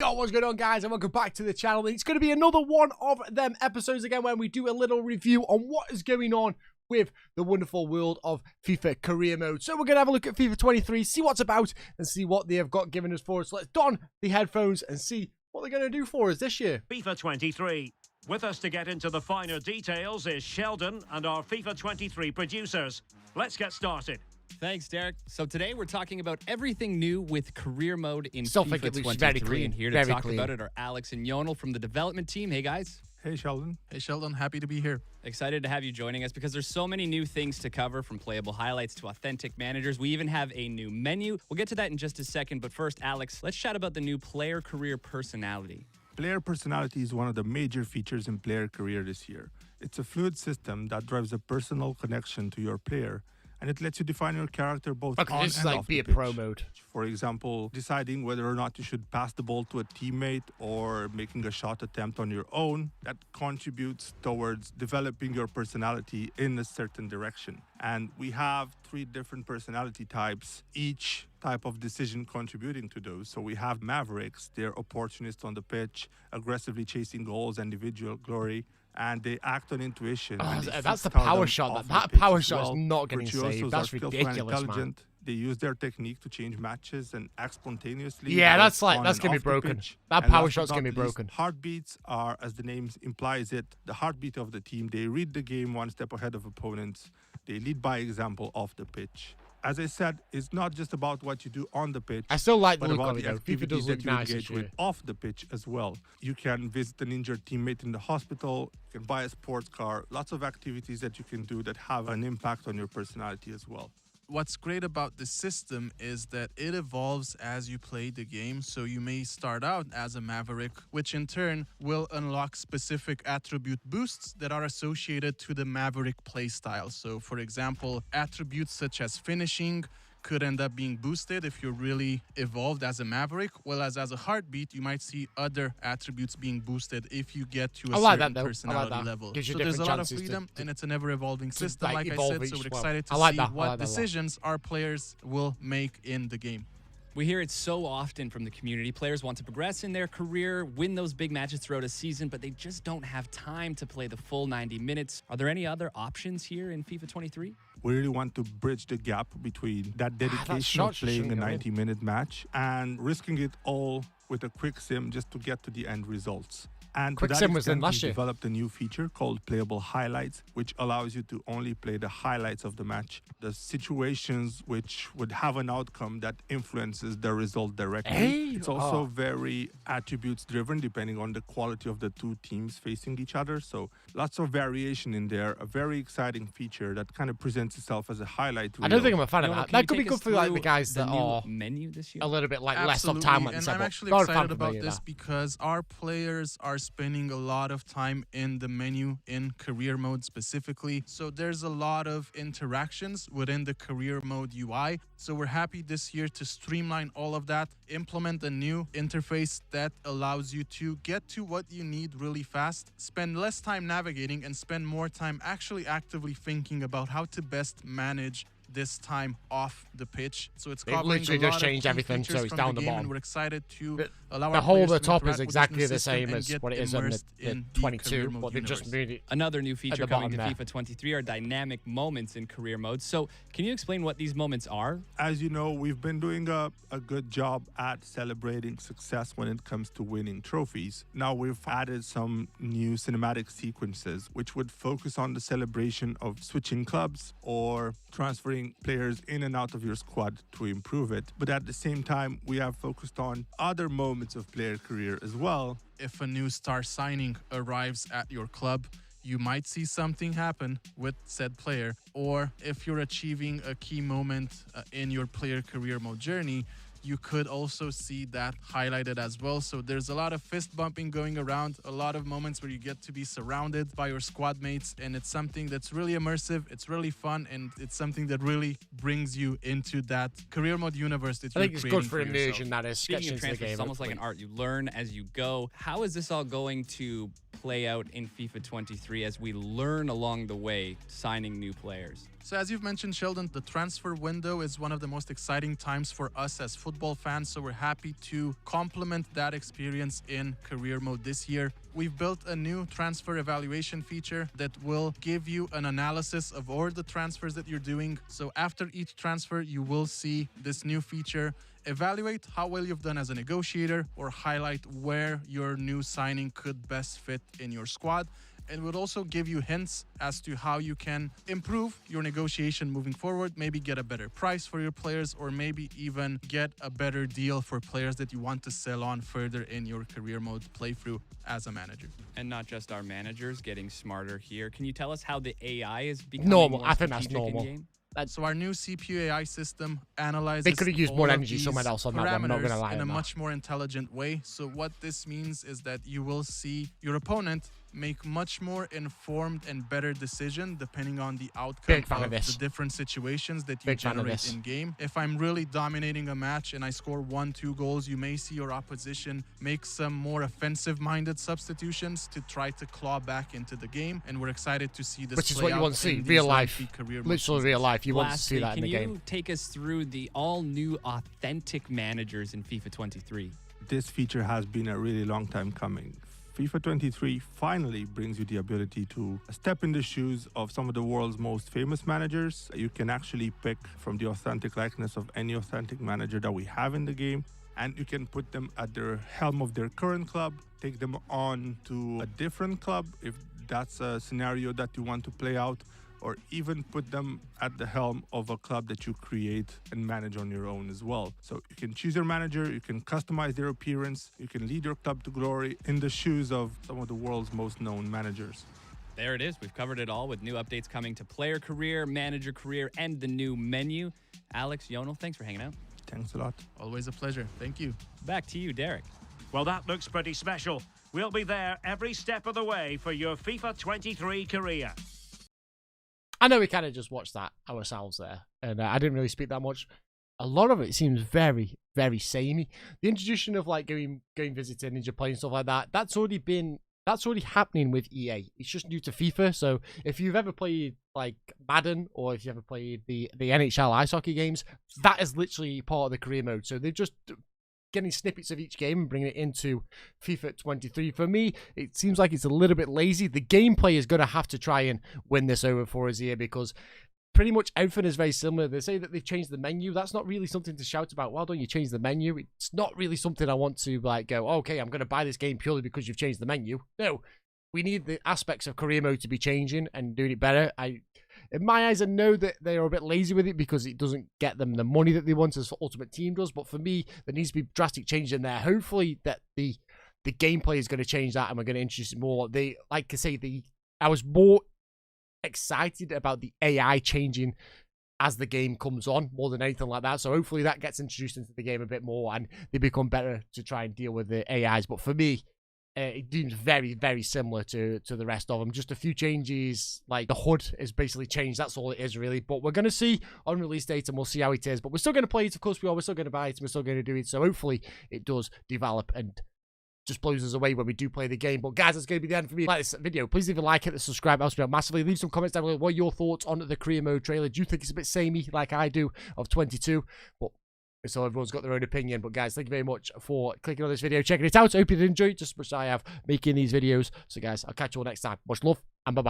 Yo, what's going on, guys, and welcome back to the channel. It's going to be another one of them episodes again where we do a little review on what is going on with the wonderful world of FIFA career mode. So we're going to have a look at FIFA 23, see what's about, and see what they have got given us for us. So let's don the headphones and see what they're going to do for us this year. FIFA 23. With us to get into the finer details is Sheldon and our FIFA 23 producers. Let's get started. Thanks, Derek. So today we're talking about everything new with career mode in Still FIFA think it looks 23. very clean, And here very to talk clean. about it are Alex and Yonel from the development team. Hey, guys. Hey, Sheldon. Hey, Sheldon. Happy to be here. Excited to have you joining us because there's so many new things to cover, from playable highlights to authentic managers. We even have a new menu. We'll get to that in just a second. But first, Alex, let's chat about the new player career personality. Player personality is one of the major features in player career this year. It's a fluid system that drives a personal connection to your player, and it lets you define your character both Okay, on this is and like off be the a pitch. pro mode. For example, deciding whether or not you should pass the ball to a teammate or making a shot attempt on your own. That contributes towards developing your personality in a certain direction. And we have 3 different personality types, each type of decision contributing to those. So we have Mavericks, they're opportunists on the pitch, aggressively chasing goals and individual glory, and they act on intuition. Oh, and they that's the seek power talent shot. off That the pitch power as shot is well. not getting Virtuosos saved. are That's skillful and ridiculous, man. intelligent. They use their technique to change matches and act spontaneously. Yeah, both that's on gonna and be off the broken. pitch. That And power last but shot's gonna not be least, broken. Heartbeats are, as the name implies it, the heartbeat of the team. They read the game one step ahead of opponents. They lead by example off the pitch. As I said, it's not just about what you do on the pitch. I still like the but look about of it, the though. FIFA activities does look that you nice engage this with year. off the pitch as well. You can visit an injured teammate in the hospital. You can buy a sports car. Lots of activities that you can do that have an impact on your personality as well. What's great about this system is that it evolves as you play the game. So you may start out as a Maverick, which in turn will unlock specific attribute boosts that are associated to the Maverick playstyle. So for example, attributes such as finishing could end up being boosted if you're really evolved as a Maverick, whereas as a Heartbeat, you might see other attributes being boosted if you get to a I like certain that, though. I like personality that. level. Gives you So there's a different lot of chances to- freedom, and it's an ever-evolving system, like I evolve said, each so we're one. excited to I like see that. I like what that a lot. decisions our players will make in the game. We hear it so often from the community. Players want to progress in their career, win those big matches throughout a season, but they just don't have time to play the full 90 minutes. Are there any other options here in FIFA 23? We really want to bridge the gap between that dedication shot of just playing a shouldn't go in. 90-minute match and risking it all with a quick sim just to get to the end results. And Quick to that sim was in extent, last we year. developed a new feature called Playable Highlights, which allows you to only play the highlights of the match, the situations which would have an outcome that influences the result directly. Hey, It's also very attributes driven depending on the quality of the 2 teams facing each other. So lots of variation in there, a very exciting feature that kind of presents itself as a highlight I don't think I'm reel. a fan of Yonel, that. can That you could be take good us for like the through guys that new are menu this year? a little bit like less of Absolutely, time, like and the I'm setup. actually Not a excited fan about of this because our players are spending a lot of time in the menu in career mode specifically. So there's a lot of interactions within the career mode UI. So we're happy this year to streamline all of that, implement a new interface that allows you to get to what you need really fast, spend less time navigating, and spend more time actually actively thinking about how to best manage this time off the pitch. So it's They've covering literally a just lot of changed key everything, so features it's from down the game, bottom. and we're excited to The- allow The our whole players the to top is interact with this exactly new the system same and as get what it is on immersed the in the 22, career mode but they've just universe. made it. Another new feature the coming to bottom there. FIFA 23 are dynamic moments in career mode. So can you explain what these moments are? As you know, we've been doing a good job at celebrating success when it comes to winning trophies. Now we've added some new cinematic sequences which would focus on the celebration of switching clubs or transferring players in and out of your squad to improve it. But at the same time, we have focused on other moments of player career as well. If a new star signing arrives at your club, you might see something happen with said player. Or if you're achieving a key moment in your player career mode journey, you could also see that highlighted as well. So there's a lot of fist bumping going around, a lot of moments where you get to be surrounded by your squad mates, and it's something that's really immersive, it's really fun, and it's something that really brings you into that career mode universe that I you're think it's good creating for yourself. immersion, that is. Speaking Sketch of into the transfers, game. it's almost like an hopefully. art. You learn as you go. How is this all going to play out in FIFA 23 as we learn along the way signing new players? So as you've mentioned, Sheldon, the transfer window is one of the most exciting times for us as football fans, so we're happy to complement that experience in career mode this year. We've built a new transfer evaluation feature that will give you an analysis of all the transfers that you're doing. So after each transfer, you will see this new feature evaluate how well you've done as a negotiator or highlight where your new signing could best fit in your squad. It would also give you hints as to how you can improve your negotiation moving forward, maybe get a better price for your players, or maybe even get a better deal for players that you want to sell on further in your career mode playthrough as a manager. And not just our managers getting smarter here. Can you tell us how the AI is becoming Normal. more I think that's strategic normal. in-game? So our new CPU AI system analyzes They could have used all more of energy these somewhere else on that one, I'm not gonna parameters lie in a on that. much more intelligent way. So what this means is that you will see your opponent make much more informed and better decision depending on the outcome Big fan of of this. the different situations that you Big fan of generate this. in game. If I'm really dominating a match and I score 1-2 goals, you may see your opposition make some more offensive-minded substitutions to try to claw back into the game, and we're excited to see this Which is play what you out want to see, in these real life. lengthy career mode Literally real seasons. life. You want to see Lastly, that in the can game. you take us through the all-new authentic managers in FIFA 23? This feature has been a really long time coming. FIFA 23 finally brings you the ability to step in the shoes of some of the world's most famous managers. You can actually pick from the authentic likeness of any authentic manager that we have in the game, and you can put them at the helm of their current club, take them on to a different club if that's a scenario that you want to play out, or even put them at the helm of a club that you create and manage on your own as well. So you can choose your manager, you can customize their appearance, you can lead your club to glory in the shoes of some of the world's most known managers. There it is. We've covered it all with new updates coming to player career, manager career, and the new menu. Alex, Yonel, thanks for hanging out. Thanks a lot. Always a pleasure. Thank you. Back to you, Derek. Well, that looks pretty special. We'll be there every step of the way for your FIFA 23 career. I know we kind of just watched that ourselves there, and I didn't really speak that much. A lot of it seems very, very samey. The introduction of like going visiting Ninja Play and stuff like that, that's already happening with EA. It's just new to FIFA. So if you've ever played like Madden, or if you ever played the NHL ice hockey games, that is literally part of the career mode. So they're just getting snippets of each game and bringing it into FIFA 23. For me, it seems like it's a little bit lazy. The gameplay is going to have to try and win this over for us here, because pretty much everything is very similar. They say that they've changed the menu. That's not really something to shout about. Why don't you change the menu? It's not really something I want to like go, okay, I'm going to buy this game purely because you've changed the menu. No, we need the aspects of career mode to be changing and doing it better. In my eyes, I know that they are a bit lazy with it because it doesn't get them the money that they want as Ultimate Team does. But for me, there needs to be drastic change in there. Hopefully that the gameplay is going to change that, and we're going to introduce it more. Like I say, I was more excited about the AI changing as the game comes on more than anything like that. So hopefully that gets introduced into the game a bit more and they become better to try and deal with the AIs. But for me, it seems very, very similar to the rest of them. Just a few changes, like the HUD is basically changed. That's all it is, really. But we're going to see on release date, and we'll see how it is. But we're still going to play it. Of course, we're still going to buy it, and we're still going to do it. So hopefully it does develop and just blows us away when we do play the game. But guys, that's going to be the end for me. Like this video, please leave a like, hit the subscribe, helps me out massively. Leave some comments down below. What are your thoughts on the career mode trailer? Do you think it's a bit samey like I do of 22? But so everyone's got their own opinion. But guys, thank you very much for clicking on this video, checking it out. I hope you did enjoy it just as much as I have making these videos. So guys, I'll catch you all next time. Much love and bye-bye.